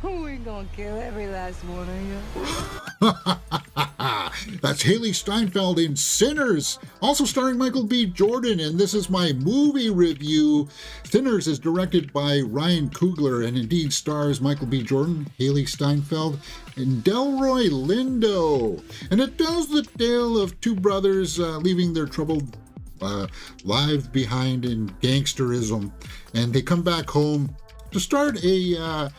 We ain't gonna kill every last one of you. That's Hailee Steinfeld in Sinners, also starring Michael B. Jordan, and this is my movie review. Sinners is directed by Ryan Coogler and indeed stars Michael B. Jordan, Hailee Steinfeld, and Delroy Lindo. And it tells the tale of two brothers leaving their troubled lives behind in gangsterism, and they come back home to start a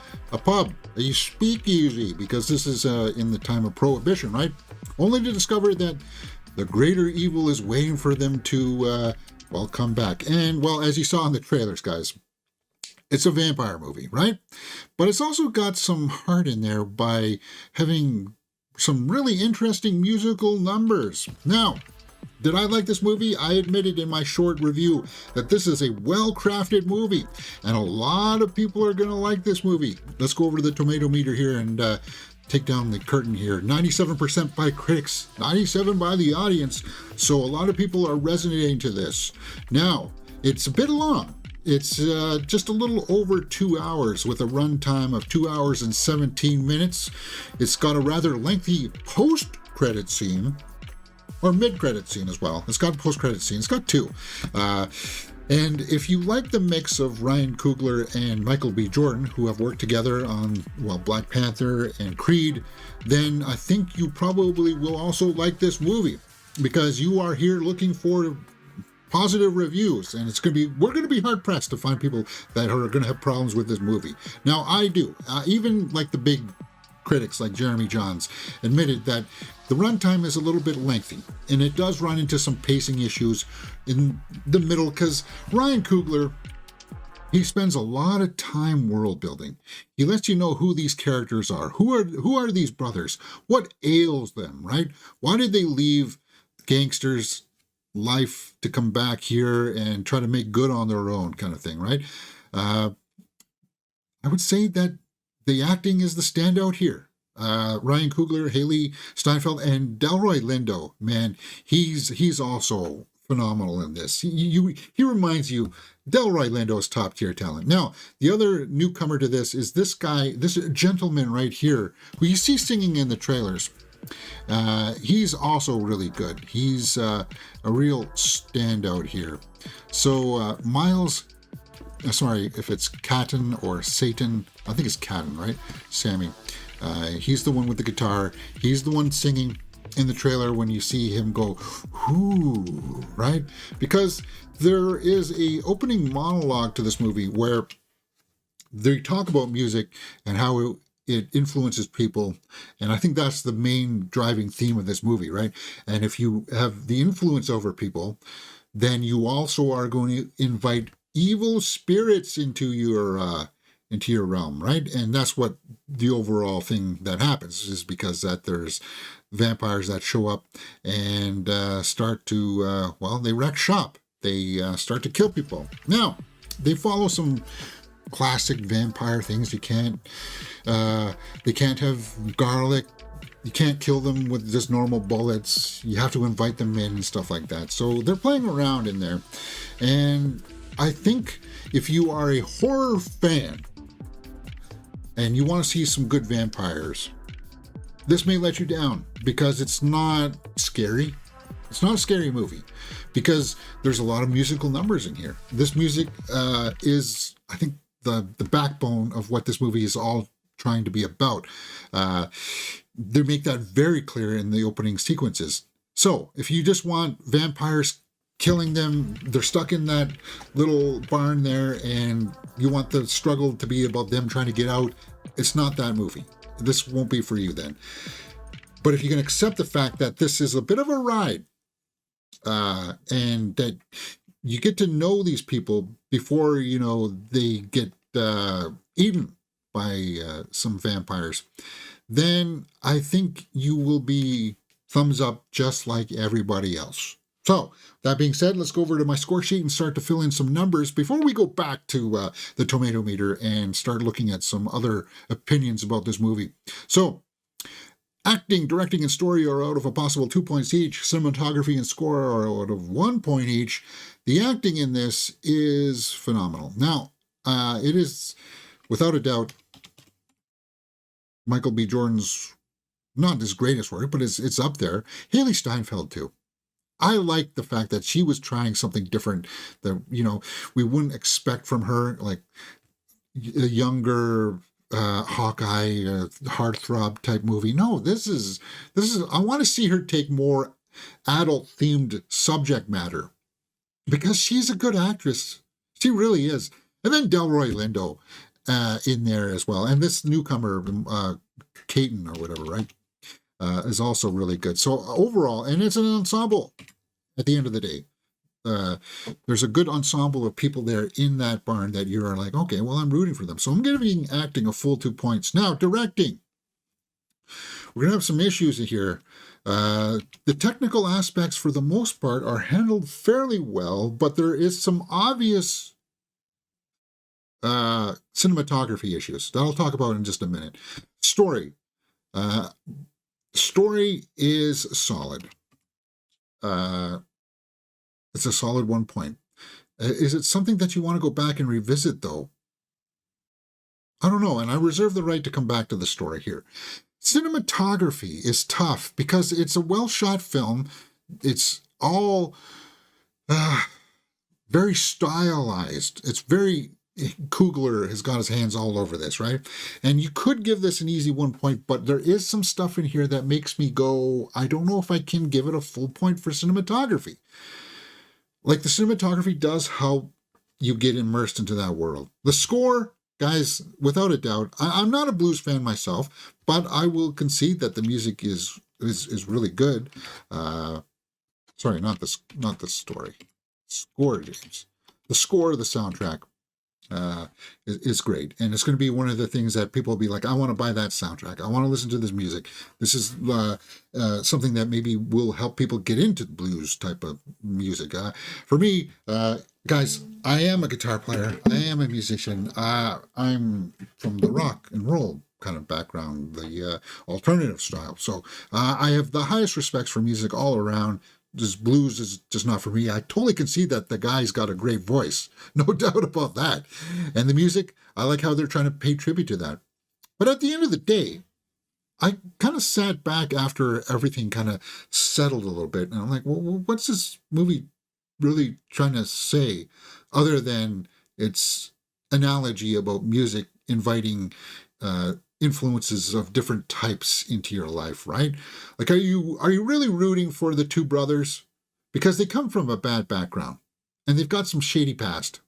pub, a speakeasy, because this is in the time of Prohibition, right? Only to discover that the greater evil is waiting for them to, come back. And, well, as you saw in the trailers, guys, it's a vampire movie, right? But it's also got some heart in there by having some really interesting musical numbers. Now, did I like this movie? I admitted in my short review that this is a well-crafted movie, and a lot of people are going to like this movie. Let's go over to the tomato meter here and take down the curtain here. 97% by critics, 97% by the audience, so a lot of people are resonating to this. Now, it's a bit long. It's just a little over 2 hours with a runtime of 2 hours and 17 minutes. It's got a rather lengthy post-credit scene, or mid-credit scene as well. It's got a post-credit scene. It's got two. And if you like the mix of Ryan Coogler and Michael B. Jordan, who have worked together on, Black Panther and Creed, then I think you probably will also like this movie, because you are here looking for positive reviews, and we're going to be hard pressed to find people that are going to have problems with this movie. Now, I do. Even like the big critics like Jeremy Johns admitted that the runtime is a little bit lengthy, and it does run into some pacing issues in the middle, because Ryan Coogler, he spends a lot of time world building. He lets you know who these characters are. Who are these brothers? What ails them, right? Why did they leave gangsters' life to come back here and try to make good on their own, kind of thing, right? I would say that the acting is the standout here. Ryan Coogler, Hailee Steinfeld, and Delroy Lindo, man, he's also phenomenal in this. He reminds you, Delroy Lindo is top tier talent. Now, the other newcomer to this is this guy, this gentleman right here, who you see singing in the trailers. He's also really good. He's a real standout here. So Miles, sorry if it's Catton or Satan, I think it's Catton, right? Sammy. He's the one with the guitar. He's the one singing in the trailer when you see him go, "Whoo," right? Because there is a opening monologue to this movie where they talk about music and how it influences people. And I think that's the main driving theme of this movie, right? And if you have the influence over people, then you also are going to invite evil spirits into your realm, right? And that's what the overall thing that happens, is because that there's vampires that show up and start to they wreck shop. They start to kill people. Now, they follow some classic vampire things. They can't have garlic. You can't kill them with just normal bullets. You have to invite them in and stuff like that. So they're playing around in there. And I think if you are a horror fan and you want to see some good vampires, this may let you down, because it's not scary. It's not a scary movie, because there's a lot of musical numbers in here. This music is, I think, the backbone of what this movie is all trying to be about. They make that very clear in the opening sequences. So if you just want vampires killing them, they're stuck in that little barn there, and you want the struggle to be about them trying to get out, it's not that movie. This won't be for you then. But if you can accept the fact that this is a bit of a ride, and that you get to know these people before, they get eaten by some vampires, then I think you will be thumbs up just like everybody else. So, that being said, let's go over to my score sheet and start to fill in some numbers before we go back to the tomato meter and start looking at some other opinions about this movie. So, acting, directing, and story are out of a possible 2 points each. Cinematography and score are out of 1 point each. The acting in this is phenomenal. Now, it is, without a doubt, Michael B. Jordan's not his greatest work, but it's up there. Hailee Steinfeld too. I like the fact that she was trying something different that we wouldn't expect from her, like a younger Hawkeye, heartthrob type movie. No, this is. I want to see her take more adult themed subject matter because she's a good actress. She really is. And then Delroy Lindo in there as well, and this newcomer, Caton or whatever, right, is also really good. So overall, and it's an ensemble. At the end of the day, there's a good ensemble of people there in that barn that you're like, okay, well, I'm rooting for them. So I'm giving acting a full 2 points. Now, directing. We're going to have some issues here. The technical aspects, for the most part, are handled fairly well, but there is some obvious cinematography issues that I'll talk about in just a minute. Story. Story is solid. It's a solid 1 point. Is it something that you want to go back and revisit, though? I don't know, and I reserve the right to come back to the story here. Cinematography is tough because it's a well-shot film. It's all very stylized. It's very... Coogler has got his hands all over this, right? And you could give this an easy 1 point, but there is some stuff in here that makes me go, I don't know if I can give it a full point for cinematography. Like, the cinematography does help you get immersed into that world. The score, guys, without a doubt, I'm not a blues fan myself, but I will concede that the music is really good. Sorry, not the story. Score, James. The score of the soundtrack is great, and it's going to be one of the things that people will be like, I want to buy that soundtrack, I want to listen to this music. This is something that maybe will help people get into blues type of music. For me, guys, I am a guitar player, I am a musician, I'm from the rock and roll kind of background, the alternative style, so I have the highest respects for music all around. Just blues is just not for me. I totally can see that the guy's got a great voice. No doubt about that. And the music, I like how they're trying to pay tribute to that. But at the end of the day, I kind of sat back after everything kind of settled a little bit. And I'm like, well, what's this movie really trying to say other than its analogy about music inviting influences of different types into your life, right? Like, are you really rooting for the two brothers? Because they come from a bad background and they've got some shady past.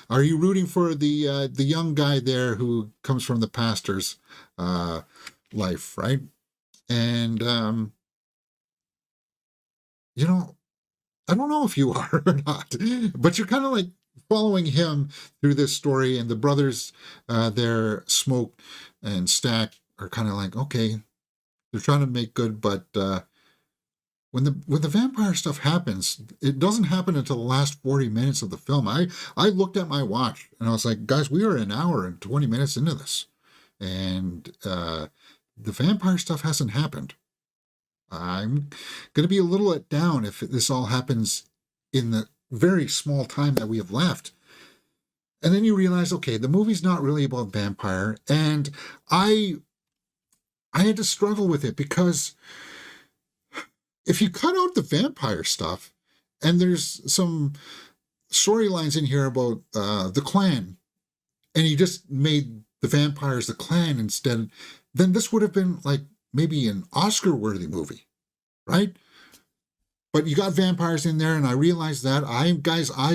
Are you rooting for the young guy there who comes from the pastor's life, right? And I don't know if you are or not, but you're kind of like following him through this story, and the brothers there, Smoke and Stack, are kind of like, okay, they're trying to make good, but when the vampire stuff happens, it doesn't happen until the last 40 minutes of the film. I looked at my watch and I was like, guys, we are an hour and 20 minutes into this, and the vampire stuff hasn't happened. I'm going to be a little let down if this all happens in the very small time that we have left. And then you realize, okay, the movie's not really about vampire. And I had to struggle with it because if you cut out the vampire stuff, and there's some storylines in here about the clan, and you just made the vampires the clan instead, then this would have been like maybe an Oscar-worthy movie, right? But you got vampires in there, and I realized that. I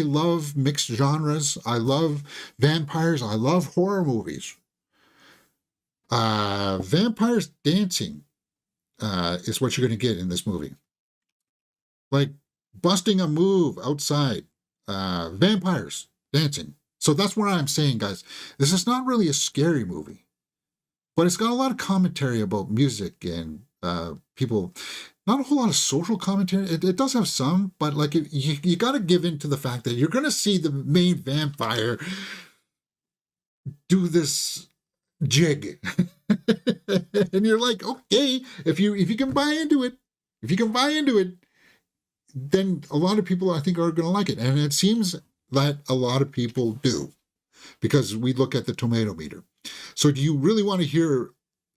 love mixed genres. I love vampires. I love horror movies. Vampires dancing is what you're going to get in this movie. Like busting a move outside. Vampires dancing. So that's what I'm saying, guys. This is not really a scary movie, but it's got a lot of commentary about music and people. Not a whole lot of social commentary. It does have some, but like you got to give in to the fact that you're going to see the main vampire do this jig, and you're like, okay, if you can buy into it, then a lot of people I think are going to like it, and it seems that a lot of people do, because we look at the tomato meter. So do you really want to hear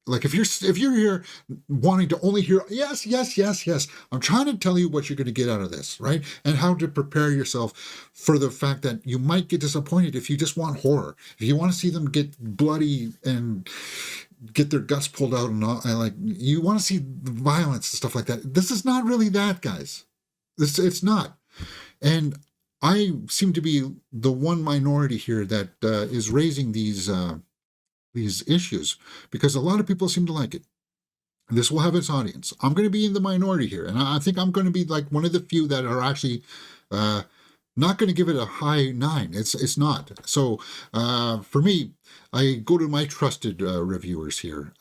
Like if you're here wanting to only hear yes, yes, yes, yes, I'm trying to tell you what you're going to get out of this, right? And how to prepare yourself for the fact that you might get disappointed if you just want horror. If you want to see them get bloody and get their guts pulled out and all, and like you want to see violence and stuff like that. This is not really that, guys. It's not. And I seem to be the one minority here that is raising these issues because a lot of people seem to like it. This will have its audience. I'm going to be in the minority here, and I think I'm going to be like one of the few that are actually not going to give it a high 9. It's not. So for me, I go to my trusted reviewers here.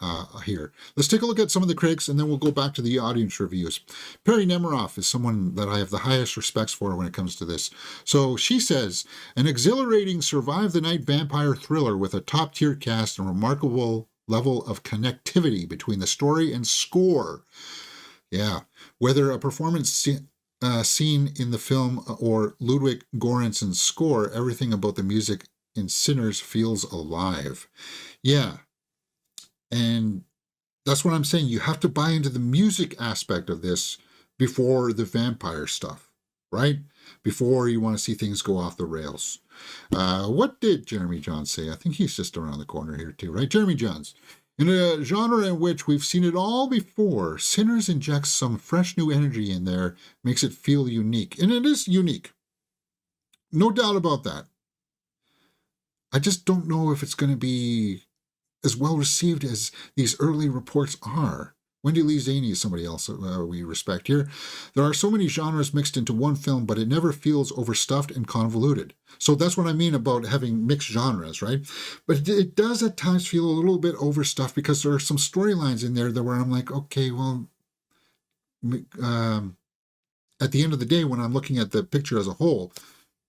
Let's take a look at some of the critics, and then we'll go back to the audience reviews. Perry Nemiroff is someone that I have the highest respects for when it comes to this. So she says, an exhilarating survive-the-night vampire thriller with a top-tier cast and remarkable level of connectivity between the story and score. Yeah, whether a performance seen in the film or Ludwig Göransson's score, everything about the music in Sinners feels alive. Yeah, and that's what I'm saying. You have to buy into the music aspect of this before the vampire stuff, right? Before you want to see things go off the rails. What did Jeremy Johns say? I think he's just around the corner here too, right? Jeremy Johns. In a genre in which we've seen it all before, Sinners injects some fresh new energy in there, makes it feel unique. And it is unique. No doubt about that. I just don't know if it's going to be as well received as these early reports are. Wendy Lee Zaney is somebody else we respect here. There are so many genres mixed into one film, but it never feels overstuffed and convoluted. So that's what I mean about having mixed genres, right? But it does at times feel a little bit overstuffed because there are some storylines in there that where I'm like, okay, well, at the end of the day, when I'm looking at the picture as a whole,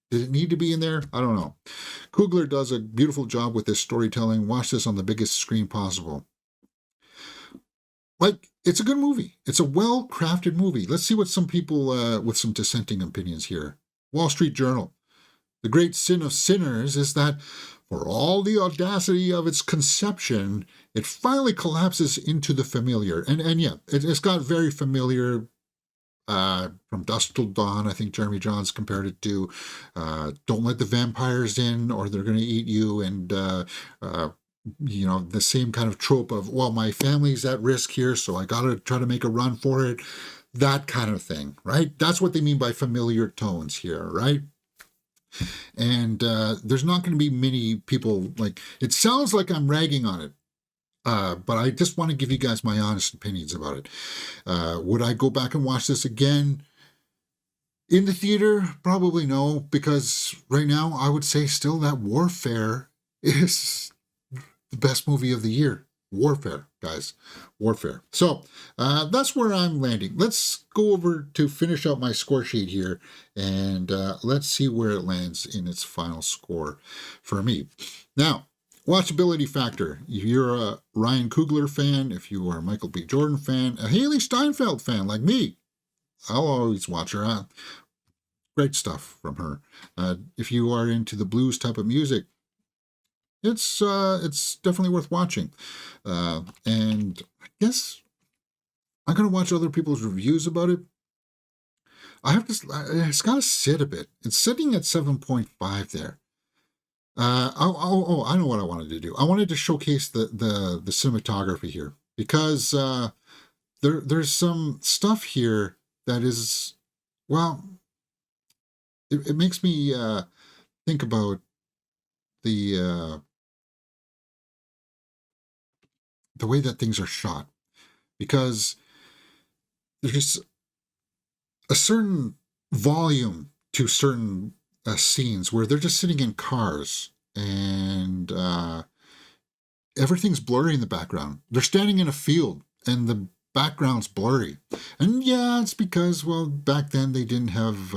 did it need to be in there? I don't know. Coogler does a beautiful job with this storytelling. Watch this on the biggest screen possible. Like, it's a good movie. It's a well-crafted movie. Let's see what some people with some dissenting opinions here. Wall Street Journal. The great sin of Sinners is that for all the audacity of its conception, it finally collapses into the familiar. And yeah, it's got very familiar. From Dusk Till Dawn, I think Jeremy Johns compared it to Don't Let the Vampires In or They're Going to Eat You, and the same kind of trope of, well, my family's at risk here, so I got to try to make a run for it. That kind of thing, right? That's what they mean by familiar tones here, right? And there's not going to be many people, like, it sounds like I'm ragging on it. But I just want to give you guys my honest opinions about it. Would I go back and watch this again in the theater? Probably no, because right now I would say still that Warfare is the best movie of the year. Warfare, guys. Warfare. So that's where I'm landing. Let's go over to finish out my score sheet here, and let's see where it lands in its final score for me. Now, watchability factor. If you're a Ryan Coogler fan, if you are a Michael B. Jordan fan, a Hailee Steinfeld fan like me, I'll always watch her. Great stuff from her. If you are into the blues type of music, it's definitely worth watching. And I guess I'm going to watch other people's reviews about it. It's got to sit a bit. It's sitting at 7.5 there. I know what I wanted to do. I wanted to showcase the cinematography here because there's some stuff here that is, well, it makes me think about the way that things are shot, because there's a certain volume to certain scenes where they're just sitting in cars and everything's blurry in the background. They're standing in a field and the background's blurry. And yeah, it's because, well, back then they didn't have,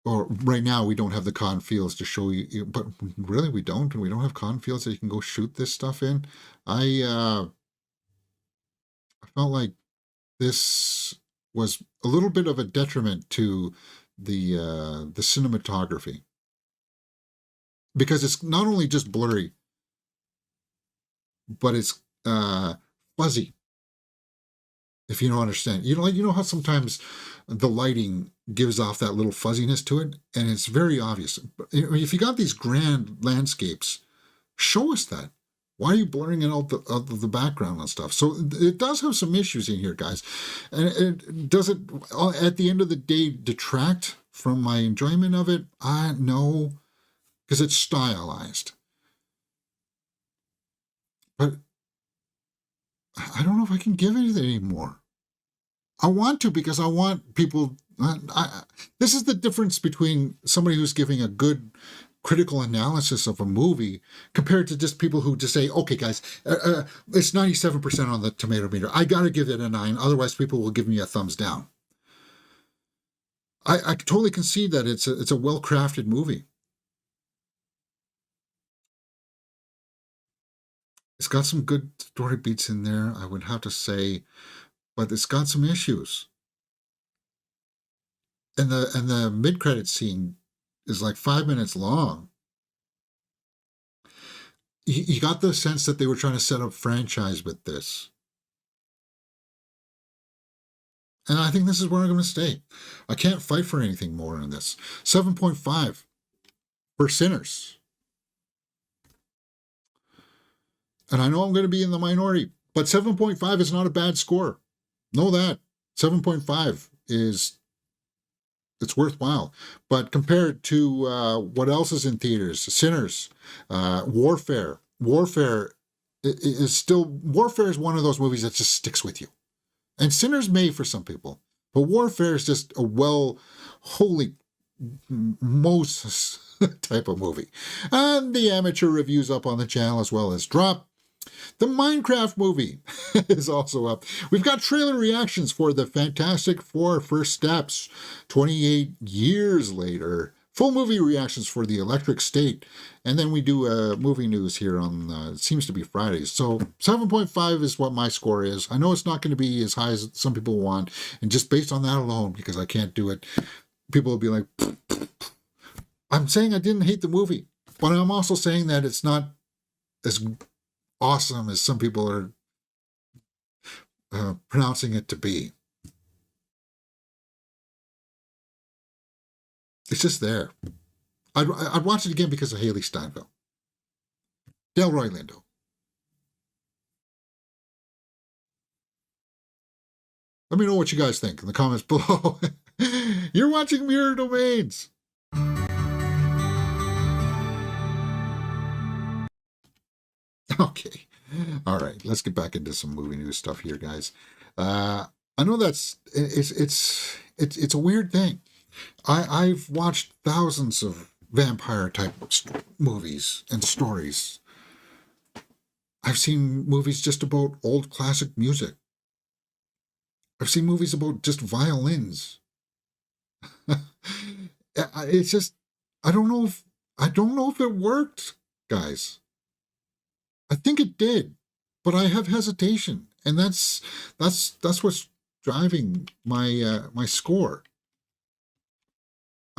or right now we don't have the cotton fields to show you, but really we don't. We don't have cotton fields that you can go shoot this stuff in. I felt like this was a little bit of a detriment to the cinematography, because it's not only just blurry, but it's fuzzy. If you don't understand, you know how sometimes the lighting gives off that little fuzziness to it, and it's very obvious. If you got these grand landscapes, show us that. Why are you blurring it out the background and stuff? So it does have some issues in here, guys. And it does it at the end of the day detract from my enjoyment of it? No, because it's stylized. But I don't know if I can give it anymore. I want to, because I want people. This is the difference between somebody who's giving a good critical analysis of a movie compared to just people who just say, okay, guys, it's 97% on the tomato meter. I got to give it a 9. Otherwise, people will give me a thumbs down. I totally concede that it's a well-crafted movie. It's got some good story beats in there, I would have to say, but it's got some issues. And the mid-credit scene is like 5 minutes long. You got the sense that they were trying to set up franchise with this. And I think this is where I'm going to stay. I can't fight for anything more on this. 7.5 for Sinners. And I know I'm going to be in the minority, but 7.5 is not a bad score. Know that. 7.5 it's worthwhile. But compared to what else is in theaters, Sinners, Warfare is one of those movies that just sticks with you. And Sinners may for some people, but Warfare is just a holy Moses type of movie. And the amateur reviews up on the channel as well as drop. The Minecraft movie is also up. We've got trailer reactions for the Fantastic Four First Steps, 28 years later. Full movie reactions for The Electric State. And then we do movie news here on, it seems to be Fridays. So 7.5 is what my score is. I know it's not going to be as high as some people want. And just based on that alone, because I can't do it, people will be like, I'm saying I didn't hate the movie. But I'm also saying that it's not as awesome as some people are pronouncing it to be. It's just there. I'd watch it again because of Hailee Steinfeld. Delroy Lindo. Let me know what you guys think in the comments below. You're watching Mirror Domains. Okay. All right. Let's get back into some movie news stuff here, guys. I know it's a weird thing. I've watched thousands of vampire type movies and stories. I've seen movies just about old classic music. I've seen movies about just violins. It's just, I don't know if it worked, guys. I think it did, but I have hesitation, and that's what's driving my my score.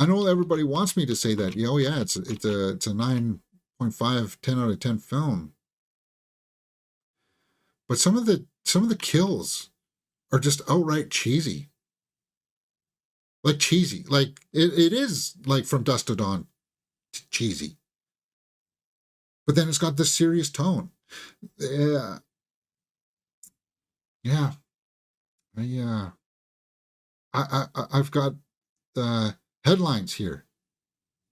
I know everybody wants me to say that, oh yeah, it's a 9.5, 10 out of 10 film. But some of the kills are just outright cheesy. Like cheesy. Like it is like From Dusk to Dawn cheesy. But then it's got this serious tone. Yeah. Yeah. I've got headlines here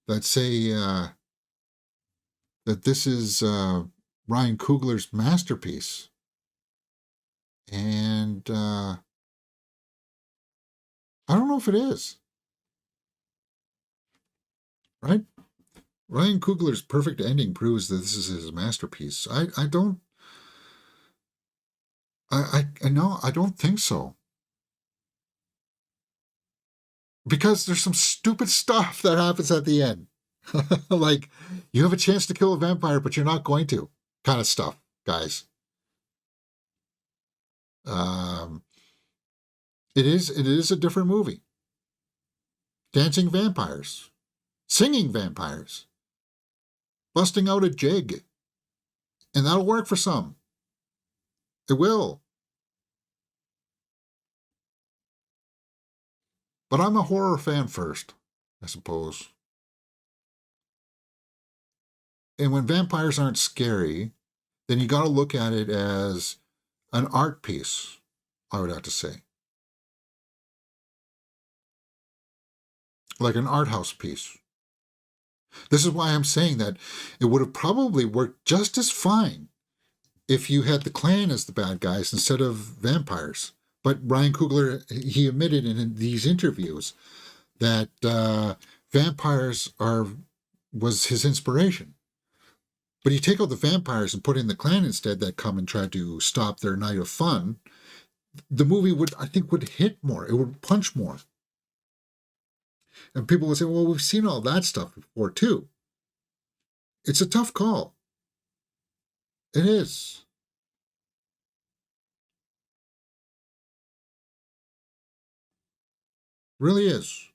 that say that this is Ryan Coogler's masterpiece. And I don't know if it is. Right? Ryan Coogler's perfect ending proves that this is his masterpiece. I don't think so. Because there's some stupid stuff that happens at the end. Like, you have a chance to kill a vampire, but you're not going to. Kind of stuff, guys. It is a different movie. Dancing vampires. Singing vampires. Busting out a jig. And that'll work for some. It will. But I'm a horror fan first, I suppose. And when vampires aren't scary, then you got to look at it as an art piece, I would have to say. Like an art house piece. This is why I'm saying that it would have probably worked just as fine if you had the Klan as the bad guys instead of vampires. But Ryan Coogler, he admitted in these interviews that vampires was his inspiration. But you take out the vampires and put in the Klan instead that come and try to stop their night of fun, the movie would hit more. It would punch more. And people would say, well, we've seen all that stuff before too. It's a tough call. It is. Really is.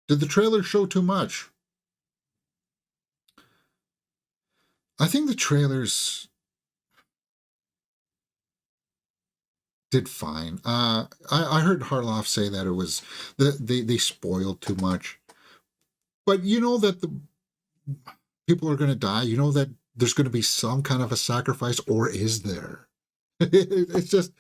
Did the trailer show too much? I think the trailers did fine. I heard Harloff say that it was they spoiled too much. But you know that the people are going to die. You know that there's going to be some kind of a sacrifice, or is there? It's just.